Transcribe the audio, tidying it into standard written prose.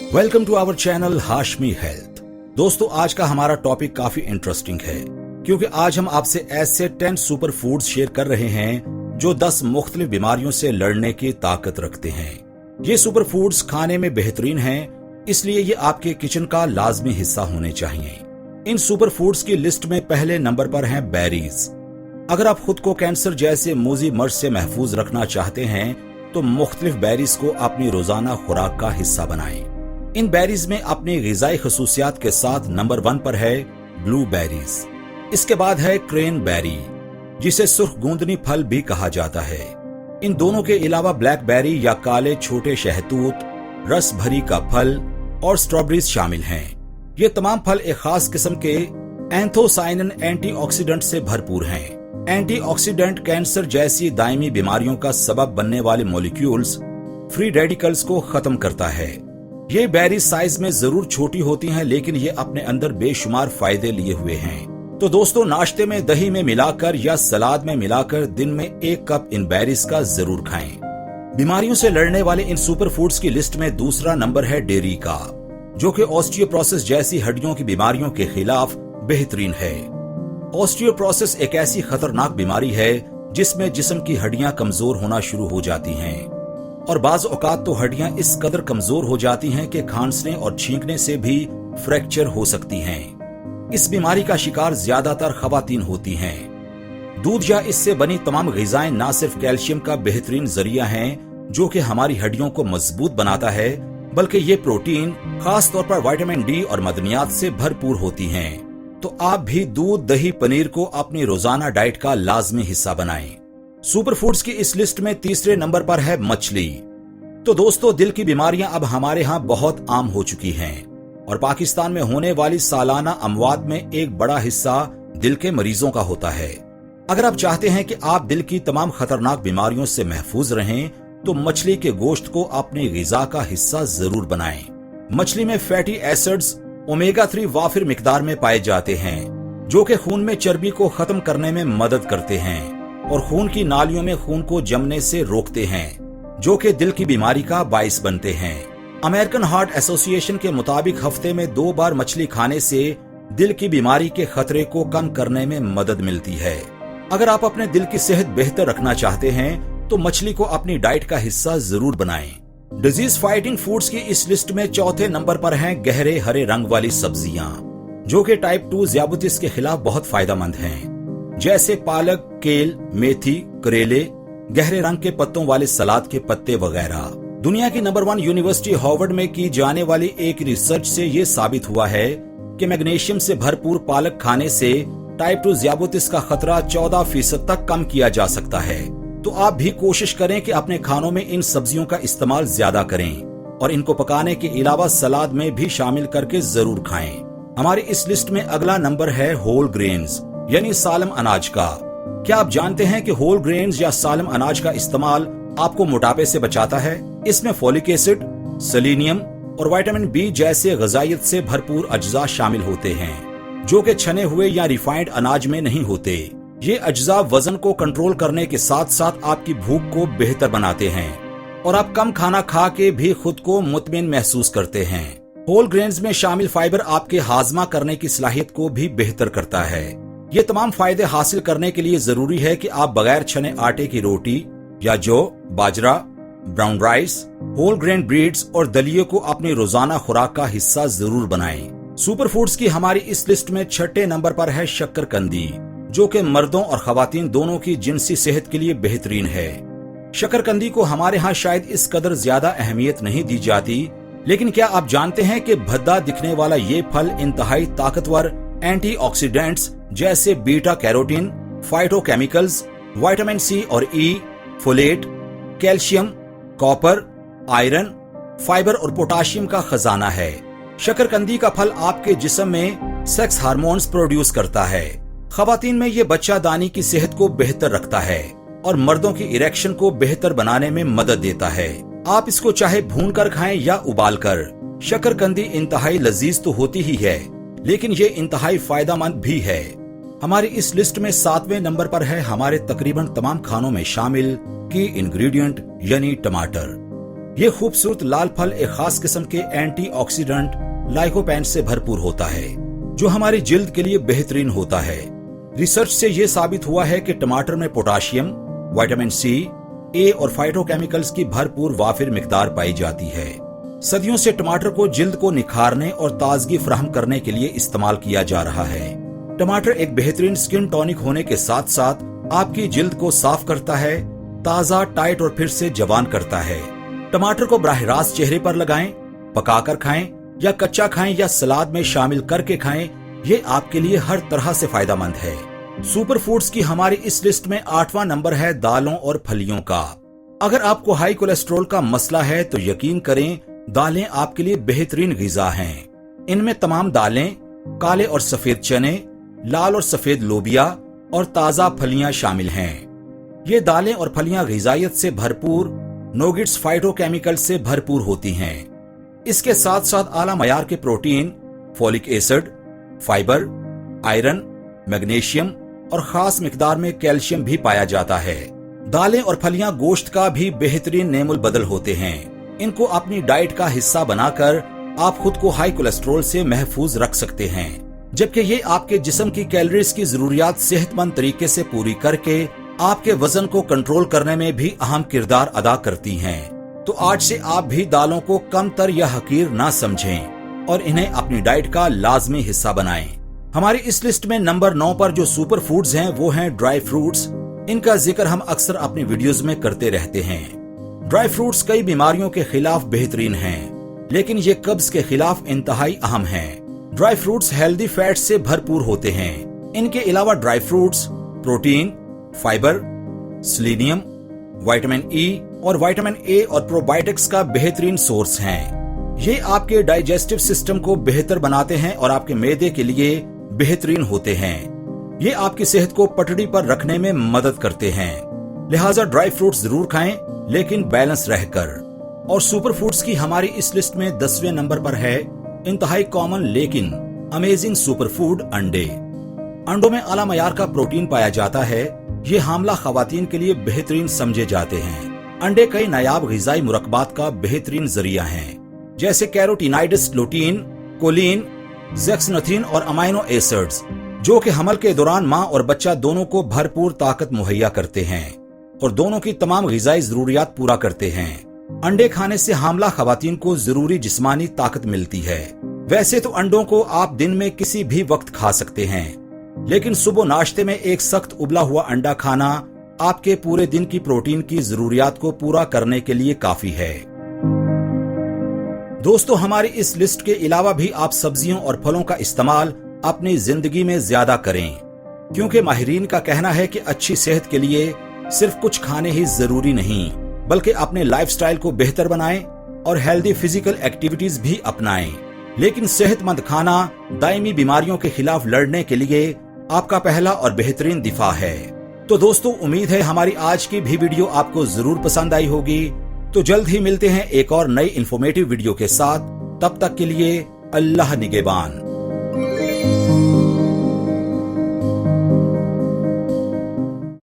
Welcome to our channel Hashmi health. दोस्तों, आज का हमारा टॉपिक काफी इंटरेस्टिंग है क्योंकि आज हम आपसे ऐसे 10 सुपर फूड्स शेयर कर रहे हैं जो 10 मुख्तलिफ बीमारियों से लड़ने की ताकत रखते हैं। ये सुपर फूड्स खाने में बेहतरीन हैं, इसलिए ये आपके किचन का लाजमी हिस्सा होने चाहिए। इन सुपर फूड्स की लिस्ट में पहले नंबर पर हैं बेरीज। अगर आप खुद को कैंसर जैसे मूजी मर्ज से महफूज रखना चाहते हैं तो मुख्तलिफ बेरीज को अपनी रोजाना खुराक का हिस्सा बनाएं। इन बेरीज में अपनी ग़िज़ाई खसूसियात के साथ नंबर 1 पर है ब्लू बेरीज। इसके बाद है क्रेन बेरी, जिसे सुर्ख गूंदनी फल भी कहा जाता है। इन दोनों के अलावा ब्लैक बेरी या काले छोटे शहतूत, रस भरी का फल और स्ट्रॉबेरीज शामिल हैं। ये तमाम फल एक खास किस्म के एंथोसाइनिन एंटीऑक्सीडेंट से भरपूर हैं। एंटीऑक्सीडेंट कैंसर जैसी दायमी बीमारियों का सबब बनने वाले मॉलिक्यूल्स, फ्री रेडिकल्स को खत्म करता है। ये बेरीज साइज में जरूर छोटी होती हैं, लेकिन ये अपने अंदर बेशुमार फायदे लिए हुए हैं। तो दोस्तों, नाश्ते में दही में मिलाकर या सलाद में मिलाकर दिन में 1 कप इन बेरीज का जरूर खाएं। बीमारियों से लड़ने वाले इन सुपर फूड्स की लिस्ट में दूसरा नंबर है डेयरी का, जो कि ऑस्टियोपोरोसिस जैसी हड्डियों की बीमारियों के खिलाफ बेहतरीन है। ऑस्टियोपोरोसिस एक ऐसी खतरनाक बीमारी है जिसमें जिस्म की हड्डियां कमजोर होना शुरू हो जाती हैं और बाज औकात तो हड्डियां इस कदर कमजोर हो जाती हैं कि खांसने और छींकने से भी फ्रैक्चर हो सकती हैं। इस बीमारी का शिकार ज्यादातर खवातीन होती हैं। दूध या इससे बनी तमाम ग़िज़ाएं न सिर्फ कैल्शियम का बेहतरीन जरिया हैं जो कि हमारी हड्डियों को मजबूत बनाता है, बल्कि ये प्रोटीन खास तौर पर विटामिन डी और मदनियात से भरपूर होती हैं। तो आप भी दूध, दही, पनीर को अपनी रोजाना डाइट का लाजमी हिस्सा बनाएं। सुपर फूड्स की इस लिस्ट में तीसरे नंबर पर है मछली। तो दोस्तों, दिल की बीमारियां अब हमारे यहाँ बहुत आम हो चुकी हैं और पाकिस्तान में होने वाली सालाना अमवात में एक बड़ा हिस्सा दिल के मरीजों का होता है। अगर आप चाहते हैं कि आप दिल की तमाम खतरनाक बीमारियों से महफूज रहें तो मछली के गोश्त को अपनी ग़िज़ा का हिस्सा जरूर बनाएं। मछली में फैटी एसिड्स ओमेगा 3 वाफिर मिकदार में पाए जाते हैं, जो कि खून में चर्बी को खत्म करने में मदद करते हैं और खून की नालियों में खून को जमने से रोकते हैं, जो कि दिल की बीमारी का बाइस बनते हैं। अमेरिकन हार्ट एसोसिएशन के मुताबिक हफ्ते में 2 बार मछली खाने से दिल की बीमारी के खतरे को कम करने में मदद मिलती है। अगर आप अपने दिल की सेहत बेहतर रखना चाहते हैं तो मछली को अपनी डाइट का हिस्सा जरूर बनाएं। डिजीज फाइटिंग फूड्स की इस लिस्ट में चौथे नंबर पर हैं गहरे हरे रंग वाली सब्जियां, जो कि टाइप 2 ज़ियाबतीस के खिलाफ बहुत फायदेमंद हैं, जैसे पालक, केल, मेथी, करेले, गहरे रंग के पत्तों वाले सलाद के पत्ते वगैरह। दुनिया की नंबर 1 यूनिवर्सिटी हार्वर्ड में की जाने वाली एक रिसर्च से ये साबित हुआ है कि मैग्नीशियम से भरपूर पालक खाने से टाइप 2 ज़ियाबतीस का खतरा 14% तक कम किया जा सकता है। तो आप भी कोशिश करें कि अपने खानों में इन सब्जियों का इस्तेमाल ज्यादा करें और इनको पकाने के अलावा सलाद में भी शामिल करके जरूर खाएं। हमारी इस लिस्ट में अगला नंबर है होल ग्रेन्स यानी सालम अनाज का। क्या आप जानते हैं कि होल ग्रेन्स या सालम अनाज का इस्तेमाल आपको मोटापे से बचाता है? इसमें फोलिक एसिड, सेलेनियम और विटामिन बी जैसे ग़िज़ाइयत से भरपूर अज्जा शामिल होते हैं, जो कि छने हुए या रिफाइंड अनाज में नहीं होते। ये अज्जा वजन को कंट्रोल करने के साथ साथ आपकी भूख को बेहतर बनाते हैं और आप कम खाना खा के भी खुद को मुतमिन महसूस करते हैं। होल ग्रेन्स में शामिल फाइबर आपके हाजमा करने की सलाहियत को भी बेहतर करता है। ये तमाम फायदे हासिल करने के लिए जरूरी है कि आप बगैर छने आटे की रोटी या जौ, बाजरा, brown rice, whole grain breads और दलिये को अपनी रोजाना खुराक का हिस्सा जरूर बनाएं। सुपर फूड्स की हमारी इस लिस्ट में छठे नंबर पर है शक्करकंदी, जो कि मर्दों और खवातीन दोनों की जिनसी सेहत के लिए बेहतरीन है। शक्करकंदी को हमारे यहाँ शायद इस कदर ज्यादा अहमियत नहीं दी जाती, लेकिन क्या आप जानते हैं कि भद्दा दिखने वाला ये फल इंतहाई ताकतवर एंटीऑक्सीडेंट्स जैसे beta carotene, phytochemicals, vitamin C और E, folate, calcium, copper, iron, fibre और पोटाशियम का खजाना है। शक्करकंदी का फल आपके जिस्म में सेक्स हार्मोन्स प्रोड्यूस करता है। खवातीन में ये बच्चादानी की सेहत को बेहतर रखता है और मर्दों की इरेक्शन को बेहतर बनाने में मदद देता है। आप इसको चाहे भून कर खाएं या उबाल कर। शक्करकंदी इंतहाई लजीज तो होती ही है, लेकिन ये इंतहाई फायदेमंद भी है। हमारी इस लिस्ट में 7वें नंबर पर है हमारे तकरीबन तमाम खानों में शामिल की इंग्रेडिएंट यानी टमाटर। ये खूबसूरत लाल फल एक खास किस्म के एंटीऑक्सीडेंट लाइकोपेन से भरपूर होता है, जो हमारी जिल्द के लिए बेहतरीन होता है। रिसर्च से ये साबित हुआ है कि टमाटर में पोटाशियम, विटामिन सी, ए और फाइटोकेमिकल्स की भरपूर वाफिर मिकदार पाई जाती है। सदियों से टमाटर को जिल्द को निखारने और ताजगी फराहम करने के लिए इस्तेमाल किया जा रहा है। टमाटर एक बेहतरीन स्किन टॉनिक होने के साथ साथ आपकी जिल्द को साफ करता है, ताजा, टाइट और फिर से जवान करता है। टमाटर को बराह रास्त चेहरे पर लगाएं, पकाकर खाएं या कच्चा खाएं या सलाद में शामिल करके खाएं, ये आपके लिए हर तरह से फायदेमंद है। सुपर फूड्स की हमारी इस लिस्ट में 8वां नंबर है दालों और फलियों का। अगर आपको हाई कोलेस्ट्रॉल का मसला है तो यकीन करें, दालें आपके लिए बेहतरीन ग़िज़ा हैं। इनमें तमाम दालें, काले और सफेद चने, लाल और सफेद लोबिया और ताजा फलियां शामिल हैं। ये दालें और फलियां ग़िज़ाइयत से भरपूर, नोगिट्स फाइटोकेमिकल से भरपूर होती हैं। इसके साथ साथ आला मयार के protein, folic acid, fibre, iron, magnesium और खास मिकदार में कैल्शियम भी पाया जाता है। दालें और फलियां गोश्त का भी बेहतरीन नेमुल बदल होते हैं। इनको अपनी डाइट का हिस्सा बनाकर आप खुद को हाई कोलेस्ट्रॉल से महफूज रख सकते हैं, जबकि ये आपके जिस्म की कैलोरीज की जरूरियात सेहतमंद तरीके से पूरी करके आपके वजन को कंट्रोल करने में भी अहम किरदार अदा करती हैं। तो आज से आप भी दालों को कमतर या हकीर ना समझें और इन्हें अपनी डाइट का लाजमी हिस्सा बनाएं। हमारी इस लिस्ट में नंबर 9 पर जो सुपर फूड्स हैं वो हैं ड्राई फ्रूट्स। इनका जिक्र हम अक्सर अपनी वीडियोस में करते रहते हैं। ड्राई फ्रूट्स कई बीमारियों के खिलाफ बेहतरीन हैं, लेकिन ये कब्ज के खिलाफ इंतहाई अहम हैं। ड्राई फ्रूट्स हेल्दी फैट से भरपूर होते हैं। इनके अलावा dry fruits protein, fibre, selenium, vitamin E और विटामिन ए और प्रोबायोटिक्स का बेहतरीन सोर्स हैं। ये आपके डाइजेस्टिव सिस्टम को बेहतर बनाते हैं और आपके मैदे के लिए बेहतरीन होते हैं। ये आपकी सेहत को पटड़ी पर रखने में मदद करते हैं। लिहाजा ड्राई फ्रूट्स जरूर खाएं, लेकिन बैलेंस रहकर। और सुपर फूड्स की हमारी इस लिस्ट में 10वें नंबर पर है इंतहाई कॉमन लेकिन अमेजिंग सुपर फूड अंडे। अंडों में आला मयार का प्रोटीन पाया जाता है। ये हामला खवातीन के लिए बेहतरीन समझे जाते हैं। अंडे कई नायाब ग़िज़ाई मुरक्बात का बेहतरीन जरिया हैं, जैसे कैरोटीनाइड्स, लुटीन, कोलिन, ज़ेक्सनथीन और अमाइनो एसिड्स, जो कि हमल के दौरान माँ और बच्चा दोनों को भरपूर ताकत मुहैया करते हैं और दोनों की तमाम ग़िज़ाई जरूरियात पूरा करते हैं। अंडे खाने से हामला खवातीन को जरूरी जिस्मानी ताकत मिलती है। वैसे तो अंडों को आप दिन में किसी भी वक्त खा सकते हैं, लेकिन सुबह नाश्ते में एक सख्त उबला हुआ अंडा खाना आपके पूरे दिन की प्रोटीन की जरूरियात को पूरा करने के लिए काफी है। दोस्तों, हमारी इस लिस्ट के अलावा भी आप सब्जियों और फलों का इस्तेमाल अपनी जिंदगी में ज्यादा करें, क्योंकि माहिरीन का कहना है कि अच्छी सेहत के लिए सिर्फ कुछ खाने ही जरूरी नहीं, बल्कि अपने लाइफस्टाइल को बेहतर बनाएं और हेल्दी फिजिकल एक्टिविटीज भी अपनाएं। लेकिन सेहतमंद खाना दायमी बीमारियों के खिलाफ लड़ने के लिए आपका पहला और बेहतरीन दिफा है। तो दोस्तों, उम्मीद है हमारी आज की भी वीडियो आपको जरूर पसंद आई होगी। तो जल्द ही मिलते हैं एक और नई इंफॉर्मेटिव वीडियो के साथ। तब तक के लिए अल्लाह निगहबान।